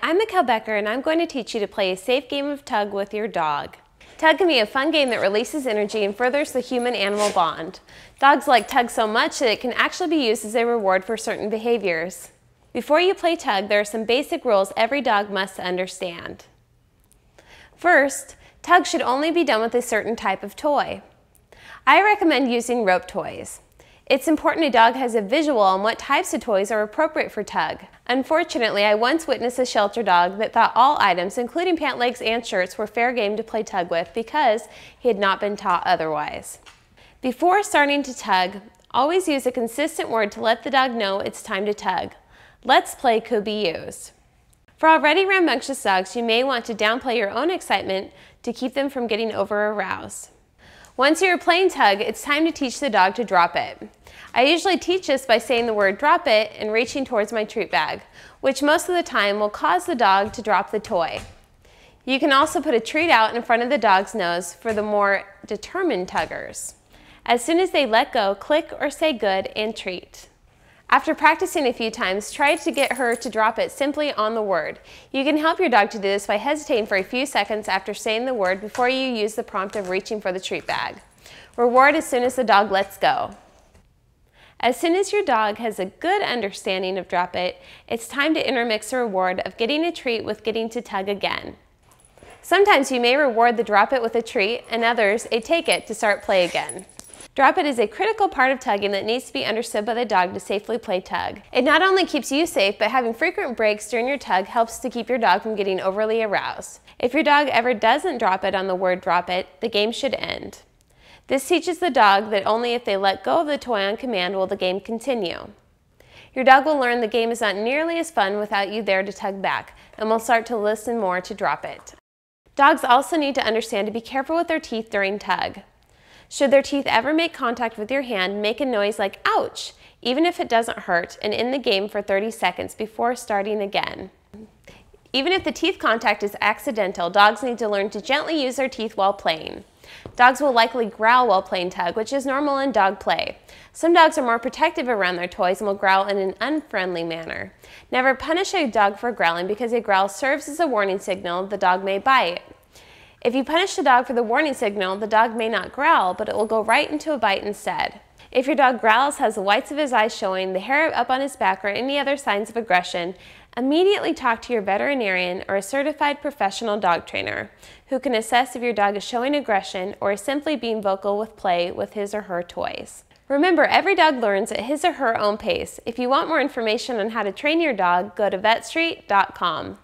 I'm Mikkel Becker, and I'm going to teach you to play a safe game of tug with your dog. Tug can be a fun game that releases energy and furthers the human-animal bond. Dogs like tug so much that it can actually be used as a reward for certain behaviors. Before you play tug, there are some basic rules every dog must understand. First, tug should only be done with a certain type of toy. I recommend using rope toys. It's important a dog has a visual on what types of toys are appropriate for tug. Unfortunately, I once witnessed a shelter dog that thought all items, including pant legs and shirts, were fair game to play tug with because he had not been taught otherwise. Before starting to tug, always use a consistent word to let the dog know it's time to tug. Let's play could be used. For already rambunctious dogs, you may want to downplay your own excitement to keep them from getting over-aroused. Once you are playing tug, it's time to teach the dog to drop it. I usually teach this by saying the word drop it and reaching towards my treat bag, which most of the time will cause the dog to drop the toy. You can also put a treat out in front of the dog's nose for the more determined tuggers. As soon as they let go, click or say good and treat. After practicing a few times, try to get her to drop it simply on the word. You can help your dog to do this by hesitating for a few seconds after saying the word before you use the prompt of reaching for the treat bag. Reward as soon as the dog lets go. As soon as your dog has a good understanding of drop it, it's time to intermix the reward of getting a treat with getting to tug again. Sometimes you may reward the drop it with a treat and others a take it to start play again. Drop it is a critical part of tugging that needs to be understood by the dog to safely play tug. It not only keeps you safe, but having frequent breaks during your tug helps to keep your dog from getting overly aroused. If your dog ever doesn't drop it on the word drop it, the game should end. This teaches the dog that only if they let go of the toy on command will the game continue. Your dog will learn the game is not nearly as fun without you there to tug back, and will start to listen more to drop it. Dogs also need to understand to be careful with their teeth during tug. Should their teeth ever make contact with your hand, make a noise like ouch, even if it doesn't hurt, and end the game for 30 seconds before starting again. Even if the teeth contact is accidental, dogs need to learn to gently use their teeth while playing. Dogs will likely growl while playing tug, which is normal in dog play. Some dogs are more protective around their toys and will growl in an unfriendly manner. Never punish a dog for growling because a growl serves as a warning signal the dog may bite. If you punish the dog for the warning signal, the dog may not growl, but it will go right into a bite instead. If your dog growls, has the whites of his eyes showing, the hair up on his back, or any other signs of aggression, immediately talk to your veterinarian or a certified professional dog trainer who can assess if your dog is showing aggression or is simply being vocal with play with his or her toys. Remember, every dog learns at his or her own pace. If you want more information on how to train your dog, go to vetstreet.com.